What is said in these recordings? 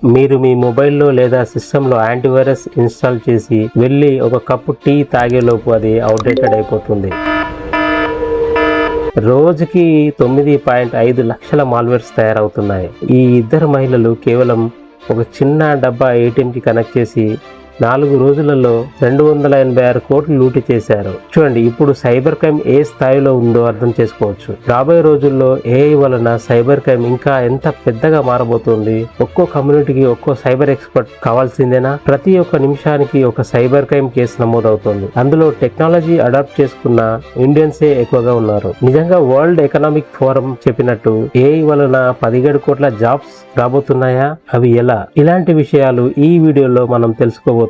మీరు మీ మొబైల్లో లేదా సిస్టంలో యాంటీవైరస్ ఇన్స్టాల్ చేసి వెళ్ళి ఒక కప్పు టీ తాగేలోపు అది అవుట్డేటెడ్ అయిపోతుంది. రోజుకి 9.5 లక్షల మాల్వేర్స్ తయారవుతున్నాయి. ఈ ఇద్దరు మహిళలు కేవలం ఒక చిన్న డబ్బా ఏటీఎంకి కనెక్ట్ చేసి 4 రోజులలో 286 కోట్లు లూటీ చేశారు. చూడండి, ఇప్పుడు సైబర్ క్రైమ్ ఏ స్థాయిలో ఉందో అర్థం చేసుకోవచ్చు. రాబోయే రోజుల్లో ఏఐ వలన సైబర్ క్రైమ్ ఇంకా ఎంత పెద్దగా మారబోతుంది. ఒక్కో కమ్యూనిటీకి ఒక్కో సైబర్ ఎక్స్పర్ట్ కావాల్సిందేనా? ప్రతి ఒక్క నిమిషానికి ఒక సైబర్ క్రైమ్ కేసు నమోదవుతోంది. అందులో టెక్నాలజీ అడాప్ట్ చేసుకున్న ఇండియన్సే ఎక్కువగా ఉన్నారు. నిజంగా వరల్డ్ ఎకనామిక్ ఫోరం చెప్పినట్టు ఏఐ వలన 17 కోట్ల జాబ్స్ రాబోతున్నాయా? అవి ఎలా? ఇలాంటి విషయాలు ఈ వీడియోలో మనం తెలుసుకోబోతున్నాం.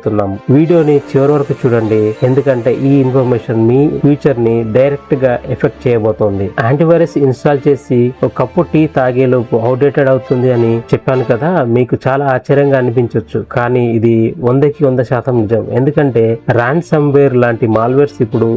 వీడియోని చివరి వరకు చూడండి, ఎందుకంటే ఈ ఇన్ఫర్మేషన్ మీ ఫ్యూచర్ ని డైరెక్ట్ గా ఎఫెక్ట్ చేయబోతోంది. యాంటీవైరస్ ఇన్స్టాల్ చేసి ఒక కప్పు టీ తాగేలోపు అవుట్డేటెడ్ అవుతుంది అని చెప్పాను కదా. మీకు చాలా ఆశ్చర్యంగా అనిపించవచ్చు, కానీ ఇది 100% నిజం. ఎందుకంటే రాన్సమ్వేర్ లాంటి మాల్వేర్స్ ఇప్పుడు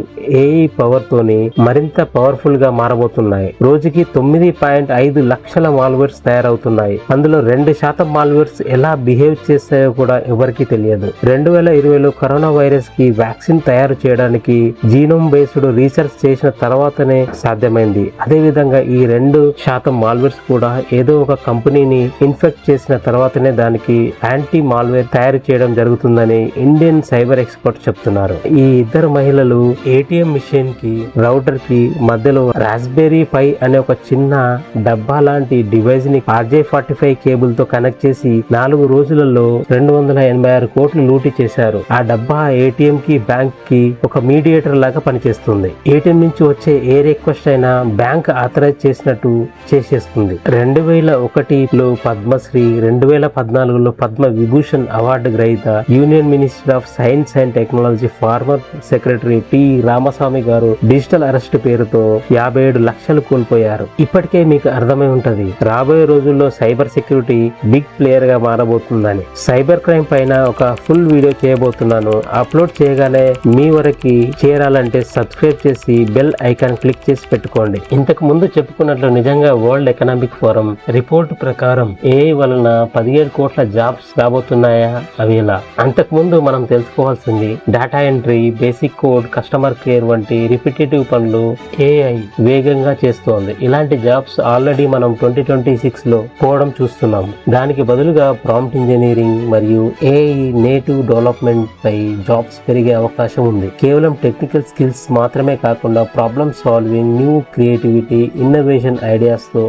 ఏఐ పవర్ తోని మరింత పవర్ఫుల్ గా మారబోతున్నాయి. రోజుకి 9.5 లక్షల మాల్వేర్స్ తయారవుతున్నాయి. అందులో 2% మాల్వేర్స్ ఎలా బిహేవ్ చేస్తాయో కూడా ఎవరికీ తెలియదు. 2020లో కరోనా వైరస్ కి వ్యాక్సిన్ తయారు చేయడానికి జీనోమ్ బేస్డ్ రీసెర్చ్ చేసిన తర్వాతనే సాధ్యమైంది. అదే విధంగా ఈ 2% మాల్వేర్స్ కూడా ఏదో ఒక కంపెనీని ఇన్ఫెక్ట్ చేసిన తర్వాతనే దానికి యాంటీ మాల్వేర్ తయారు చేయడం జరుగుతుందని ఇండియన్ సైబర్ ఎక్స్పర్ట్ చెప్తున్నారు. ఈ ఇద్దరు మహిళలు ఏటీఎం మిషన్ కి రౌటర్ కి మధ్యలో రాస్బెర్రీ పై అనే ఒక చిన్న డబ్బా లాంటి డివైస్ ని RJ45 కేబుల్ తో కనెక్ట్ చేసి 4 రోజులలో 286 కోట్లు లూటీ చేశారు. ఆ డబ్బా ఏటీఎం కి బ్యాంక్ కి ఒక మీడియేటర్ లాగా పనిచేస్తుంది. ఏటీఎం నుంచి వచ్చే ఏ రిక్వెస్ట్ అయినా బ్యాంక్ ఆథరైజ్ చేసినట్టు చేసేస్తుంది. 2001లో పద్మశ్రీ, 2014లో పద్మ విభూషణ్ అవార్డు గ్రహీత, union minister of science and technology farmer secretary T Ramaswamy గారు డిజిటల్ అరెస్ట్ పేరుతో 57 లక్షలు కోల్పోయారు. ఇప్పటికే మీకు అర్థమై ఉంటది, రాబోయే రోజుల్లో సైబర్ సెక్యూరిటీ బిగ్ ప్లేయర్ గా మారబోతుందని. సైబర్ క్రైమ్ పైన ఒక ఫుల్ వీడియో చేయబోతున్నాను. అప్లోడ్ చేయగానే మీ వరకు చేరాలంటే సబ్స్క్రైబ్ చేసి బెల్ ఐకాన్ క్లిక్ చేసి పెట్టుకోండి. ఇంతకు ముందు చెప్పుకున్నట్లు నిజంగా వరల్డ్ ఎకనామిక్ ఫోరం రిపోర్ట్ ప్రకారం ఏఐ వలన 17 కోట్ల జాబ్స్ రాబోతున్నాయా? అవి ఎలా? అంతకు ముందు మనం తెలుసుకోవాల్సింది, data entry, basic code, customer care వంటి రిపిటేటివ్ పనులు ఏఐ వేగంగా చేస్తోంది. ఇలాంటి జాబ్స్ ఆల్రెడీ మనం 2026లో పోవడం చూస్తున్నాం. దానికి బదులుగా ప్రాంప్ట్ ఇంజనీరింగ్ మరియు ఏఐ నేటివ్ డెవలప్మెంట్ పై జాబ్స్ పెరిగే అవకాశం ఉంది. కేవలం టెక్నికల్ స్కిల్స్ మాత్రమే కాకుండా problem solving, new creativity, innovation ideas తో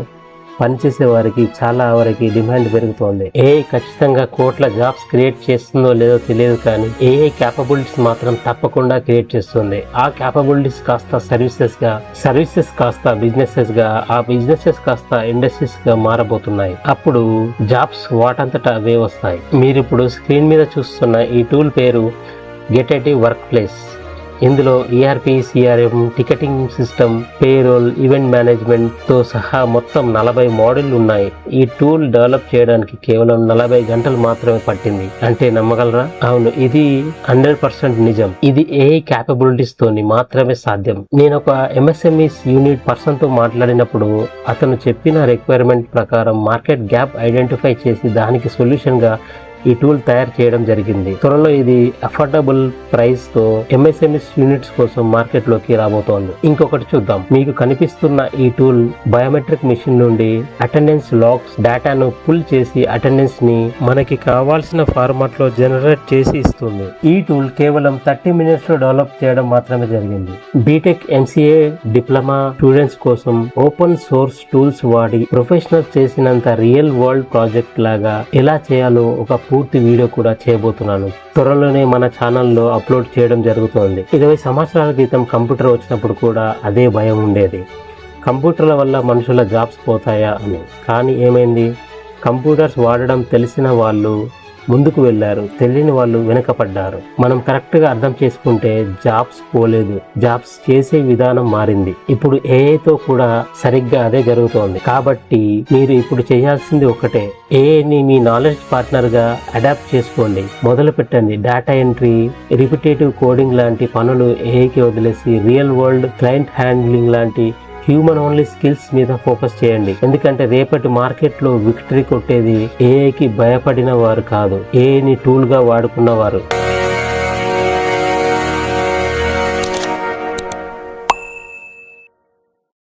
పనిచేసే వారికి చాలా వరకు డిమాండ్ పెరుగుతోంది. ఏఐ ఖచ్చితంగా కోట్ల జాబ్స్ క్రియేట్ చేస్తుందో లేదో తెలియదు, కానీ ఏఐ క్యాపబిలిటీస్ మాత్రం తప్పకుండా క్రియేట్ చేస్తుంది. ఆ క్యాపబిలిటీస్ కాస్త సర్వీసెస్ కాస్త బిజినెసెస్ గా, ఆ బిజినెసెస్ కాస్త ఇండస్ట్రీస్ గా మారబోతున్నాయి. అప్పుడు జాబ్స్ వాటంతట అవే వస్తాయి. మీరు ఇప్పుడు స్క్రీన్ మీద చూస్తున్న ఈ టూల్ పేరు గెటెటివ్ వర్క్ ప్లేస్. ఇందులో ERP, CRM, ticketing system, payroll, event management తో సహా మొత్తం 40 మోడళ్లు ఉన్నాయి. ఈ టూల్ డెవలప్ చేయడానికి కేవలం 40 గంటలు మాత్రమే పట్టింది. అంటే నమ్మగలరా? అవును, ఇది 100% నిజం. ఇది AI క్యాపబిలిటీస్ తోని మాత్రమే సాధ్యం. నేను ఒక MSMEs యూనిట్ పర్సన్ తో మాట్లాడినప్పుడు అతను చెప్పిన రిక్వైర్మెంట్ ప్రకారం మార్కెట్ గ్యాప్ ఐడెంటిఫై చేసి దానికి సొల్యూషన్ గా ఈ టూల్ తయారు చేయడం జరిగింది. త్వరలో ఇది అఫోర్డబుల్ ప్రైస్ తో MSMEs యూనిట్స్ కోసం మార్కెట్ లోకి రాబోతోంది. ఇంకొకటి చూద్దాం. మీకు కనిపిస్తున్న ఈ టూల్ బయోమెట్రిక్ మిషన్ నుండి అటెండెన్స్ లాగ్స్ డేటాను పుల్ చేసి అటెండెన్స్ ని మనకి కావాల్సిన ఫార్మాట్ లో జనరేట్ చేసి ఇస్తుంది. ఈ టూల్ కేవలం 30 మినిట్స్ లో డెవలప్ చేయడం మాత్రమే జరిగింది. బీటెక్, MCA, డిప్లొమా స్టూడెంట్స్ కోసం ఓపెన్ సోర్స్ టూల్స్ వాడి ప్రొఫెషనల్స్ చేసినంత రియల్ వరల్డ్ ప్రాజెక్ట్ లాగా ఎలా చేయాలో ఒక పూర్తి వీడియో కూడా చేయబోతున్నాను. త్వరలోనే మన ఛానల్లో అప్లోడ్ చేయడం జరుగుతోంది. 20 సంవత్సరాల క్రితం కంప్యూటర్ వచ్చినప్పుడు కూడా అదే భయం ఉండేది, కంప్యూటర్ల వల్ల మనుషుల జాబ్స్ పోతాయా అని. కానీ ఏమైంది? కంప్యూటర్స్ వాడడం తెలిసిన వాళ్ళు ముందుకు వెళ్లారు, తెలియని వాళ్ళు వెనకపడ్డారు. మనం కరెక్ట్ గా అర్థం చేసుకుంటే జాబ్స్ పోలేదు, జాబ్స్ చేసే విధానం మారింది. ఇప్పుడు ఏఐతో కూడా సరిగ్గా అదే జరుగుతోంది. కాబట్టి మీరు ఇప్పుడు చేయాల్సింది ఒకటే, ఏఐని మీ నాలెడ్జ్ పార్ట్నర్ గా అడాప్ట్ చేసుకోండి, మొదలు పెట్టండి. డేటా ఎంట్రీ, రిపిటేటివ్ కోడింగ్ లాంటి పనులు ఏఐకి వదిలేసి రియల్ వరల్డ్ క్లయింట్ హ్యాండ్లింగ్ లాంటి హ్యూమన్ ఓన్లీ స్కిల్స్ మీద ఫోకస్ చేయండి. ఎందుకంటే రేపటి మార్కెట్ లో విక్టరీ కొట్టేది ఏఐకి భయపడిన వారు కాదు, ఏఐని టూల్ గా వాడుకున్న వారు.